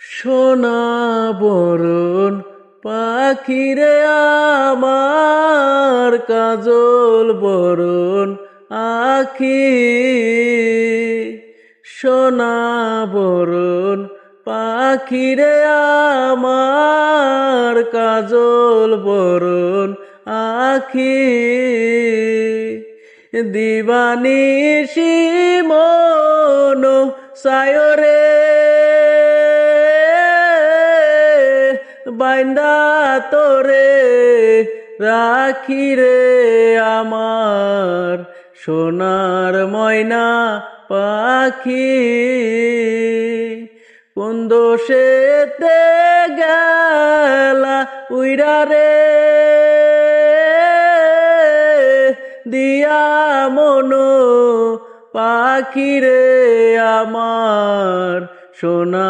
সোনা বরণ পাখিরে আমার কাজল বরণ আখি সোনা বরণ পাখিরে আমার কাজল বরণ আখি দিবানিশি মন সায়রে বাইন্দা তোরে রাখি রে আমার সোনার ময়না পাখি কোন দোষেতে গেলা উইরা রে দিয়া মনো পাখি রে আমার সোনা